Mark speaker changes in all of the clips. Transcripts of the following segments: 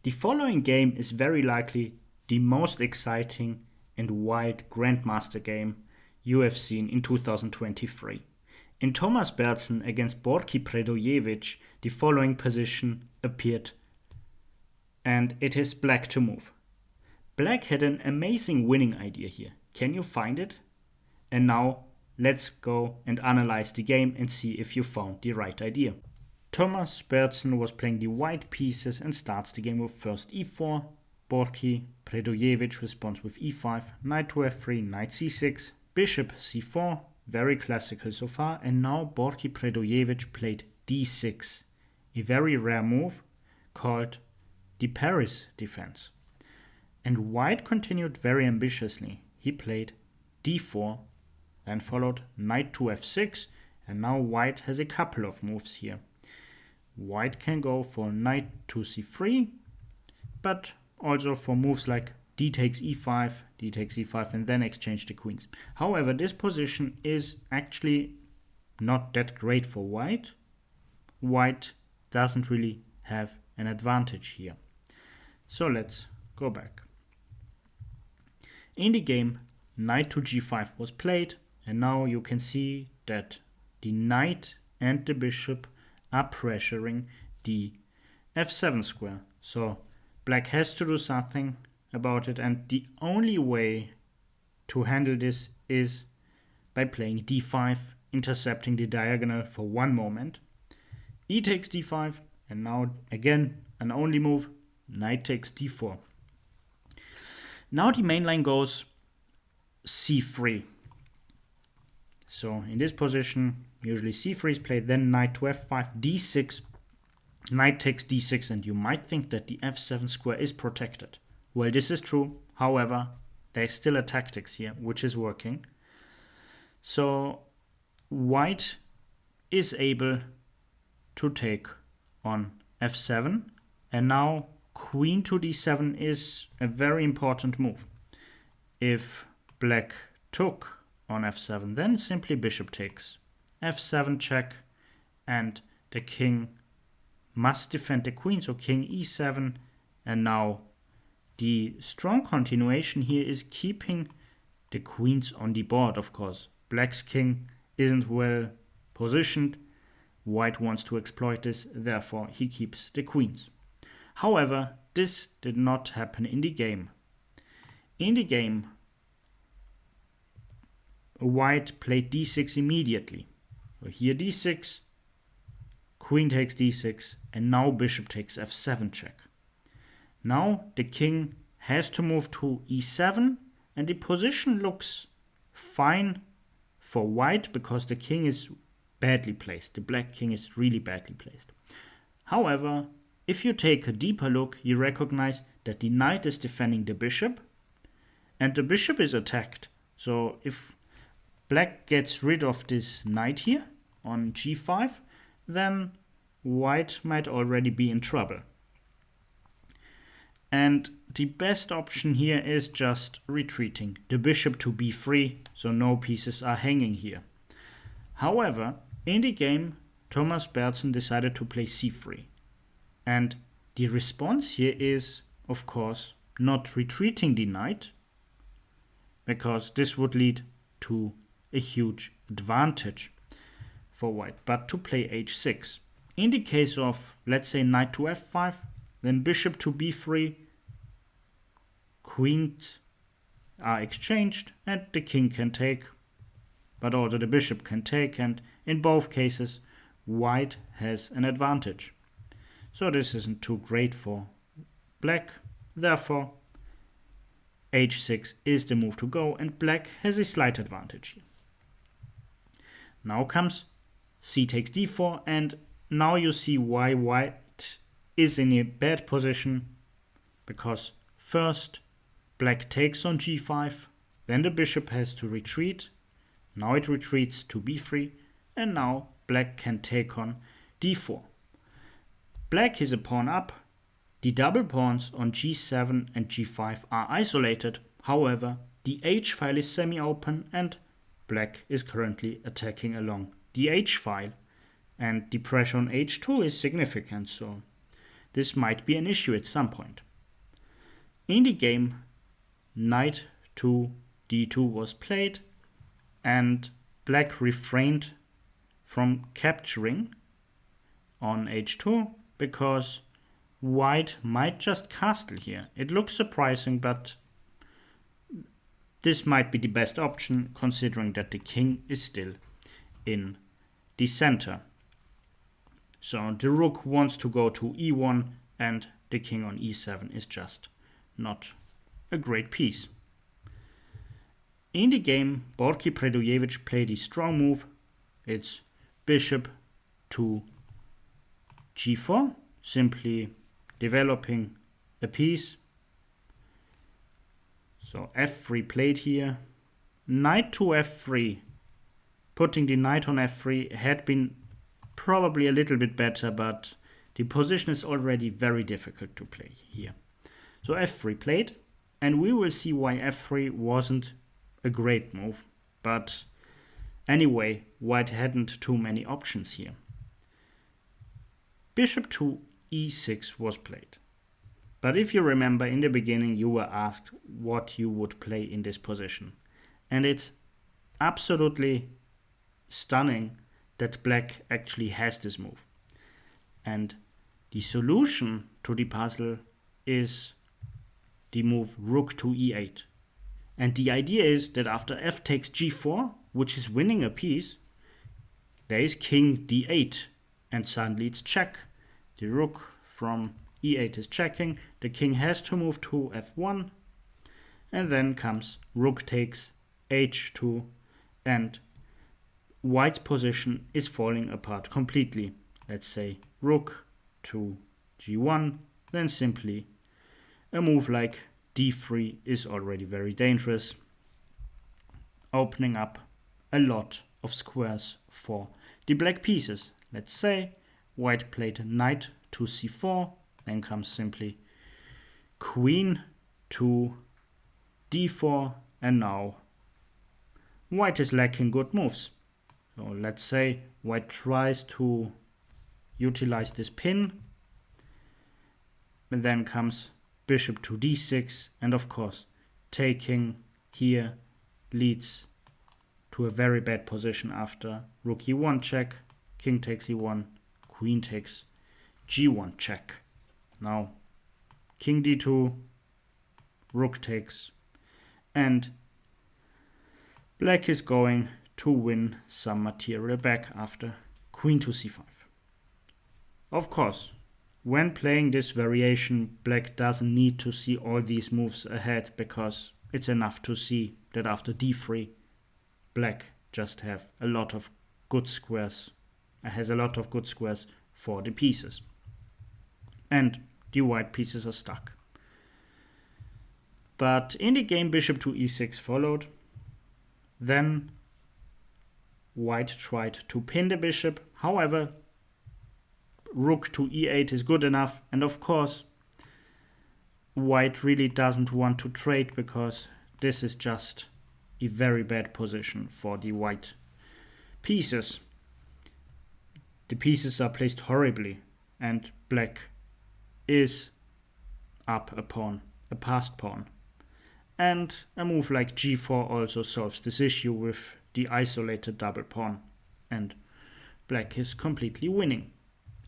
Speaker 1: The following game is very likely the most exciting and wild Grandmaster game you have seen in 2023. In Thomas Beerdsen against Beerdsen-Predojevic, the following position appeared, and it is black to move. Black had an amazing winning idea here. Can you find it? And now let's go and analyze the game and see if you found the right idea. Thomas Beerdsen was playing the white pieces and starts the game with first e4. Beerdsen-Predojevic responds with e5, knight to f3, knight c6, bishop c4, very classical so far, and now Beerdsen-Predojevic played d6, a very rare move called the Paris defense. And white continued very ambitiously. He played d4, then followed knight to f6, and now white has a couple of moves here. White can go for knight to c3, but also for moves like d takes e5, and then exchange the queens. However, this position is actually not that great for white. White doesn't really have an advantage here. So let's go back. In the game, knight to g5 was played, and now you can see that the knight and the bishop are pressuring the f7 square. So black has to do something about it, and the only way to handle this is by playing d5, intercepting the diagonal for one moment. E takes d5, and now again an only move, knight takes d4. Now the main line goes c3. So in this position, usually c3 is played, then knight to f5, d6, knight takes d6, and you might think that the f7 square is protected. Well, this is true. However, there's still a tactics here, which is working. So white is able to take on f7, and now queen to d7 is a very important move. If black took on f7, then simply bishop takes. f7 check, and the king must defend the queen, so king e7, and now the strong continuation here is keeping the queens on the board, of course. Black's king isn't well positioned. White wants to exploit this, therefore he keeps the queens. However, this did not happen in the game. In the game, white played d6 immediately. So here d6, queen takes d6, and now bishop takes f7 check. Now the king has to move to e7, and the position looks fine for white because the king is badly placed. The black king is really badly placed. However, if you take a deeper look, you recognize that the knight is defending the bishop, and the bishop is attacked. So if black gets rid of this knight here on g5, then white might already be in trouble. And the best option here is just retreating the bishop to b3, so no pieces are hanging here. However, in the game, Thomas Beerdsen decided to play c3. And the response here is, of course, not retreating the knight, because this would lead to a huge advantage for white, but to play h6. In the case of, let's say, knight to f5, then bishop to b3, queens are exchanged, and the king can take, but also the bishop can take, and in both cases, white has an advantage. So this isn't too great for black, therefore h6 is the move to go, and black has a slight advantage here. Now comes c takes d4, and now you see why white is in a bad position, because first black takes on g5, then the bishop has to retreat, now it retreats to b3, and now black can take on d4. Black is a pawn up. The double pawns on g7 and g5 are isolated. However, the h-file is semi-open, and black is currently attacking along the h-file, and the pressure on h2 is significant, so this might be an issue at some point. In the game, knight to d2 was played, and black refrained from capturing on h2 because white might just castle here. It looks surprising, but this might be the best option considering that the king is still in the center. So the rook wants to go to e1 and the king on e7 is just not a great piece. In the game, Beerdsen-Predojevic played a strong move. It's bishop to g4, simply developing a piece. So f3 played here. Knight to f3. Putting the knight on f3 had been probably a little bit better, but the position is already very difficult to play here. So f3 played, and we will see why f3 wasn't a great move. But anyway, white hadn't too many options here. Bishop to e6 was played. But if you remember, in the beginning you were asked what you would play in this position. And it's absolutely stunning that black actually has this move. And the solution to the puzzle is the move rook to e8. And the idea is that after f takes g4, which is winning a piece, there is king d8, and suddenly it's check. The rook from e8 is checking, the king has to move to f1, and then comes rook takes h2, and white's position is falling apart completely. Let's say rook to g1, then simply a move like d3 is already very dangerous, opening up a lot of squares for the black pieces. Let's say white played knight to c4, then comes simply queen to d4, and now white is lacking good moves. So let's say white tries to utilize this pin, and then comes bishop to d6, and of course taking here leads to a very bad position after rook e1 check, king takes e1, queen takes g1 check. Now king d2, rook takes, and black is going to win some material back after queen to c5. Of course, when playing this variation, black doesn't need to see all these moves ahead, because it's enough to see that after d3, black just have a lot of good squares, has a lot of good squares for the pieces. And the white pieces are stuck. But in the game, bishop to e6 followed. Then white tried to pin the bishop. However, rook to e8 is good enough, and of course white really doesn't want to trade, because this is just a very bad position for the white pieces. The pieces are placed horribly, and black is up a pawn, a passed pawn. And a move like g4 also solves this issue with the isolated double pawn, and black is completely winning.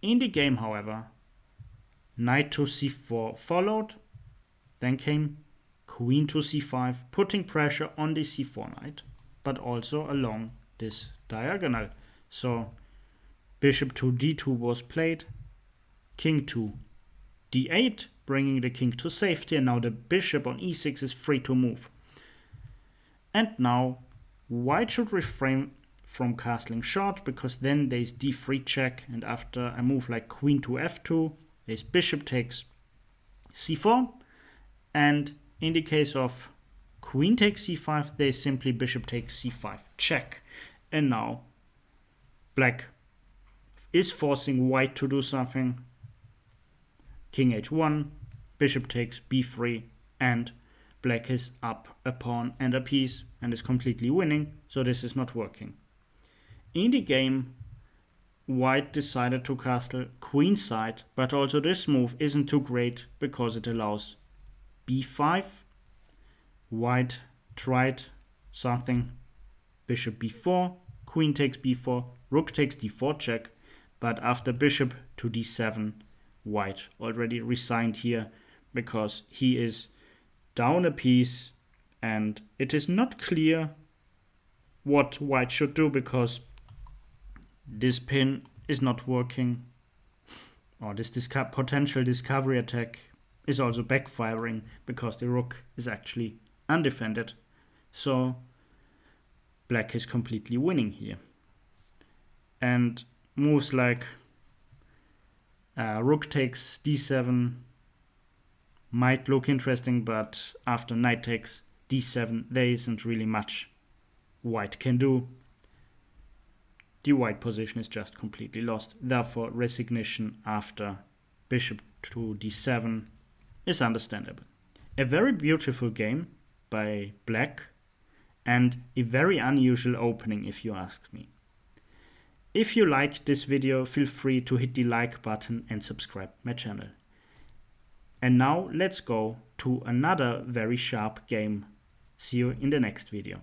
Speaker 1: In the game, however, knight to c4 followed, then came queen to c5, putting pressure on the c4 knight, but also along this diagonal. So bishop to d2 was played, king to d8, bringing the king to safety, and now the bishop on e6 is free to move. And now white should refrain from castling short, because then there's d3 check, and after a move like queen to f2, there's bishop takes c4, and in the case of queen takes c5, there's simply bishop takes c5 check. And now black is forcing white to do something. King h1, bishop takes b3, and black is up a pawn and a piece and is completely winning, so this is not working. In the game, white decided to castle queenside, but also this move isn't too great because it allows b5. White tried something, bishop b4, queen takes b4, rook takes d4 check, but after bishop to d7, white already resigned here because he is down a piece and it is not clear what white should do because this pin is not working, or this potential discovery attack is also backfiring because the rook is actually undefended. So black is completely winning here. And moves like rook takes d7 might look interesting, but after knight takes d7 there isn't really much white can do. The white position is just completely lost. Therefore, resignation after bishop to d7 is understandable. A very beautiful game by black and a very unusual opening if you ask me. If you liked this video, feel free to hit the like button and subscribe my channel. And now let's go to another very sharp game. See you in the next video.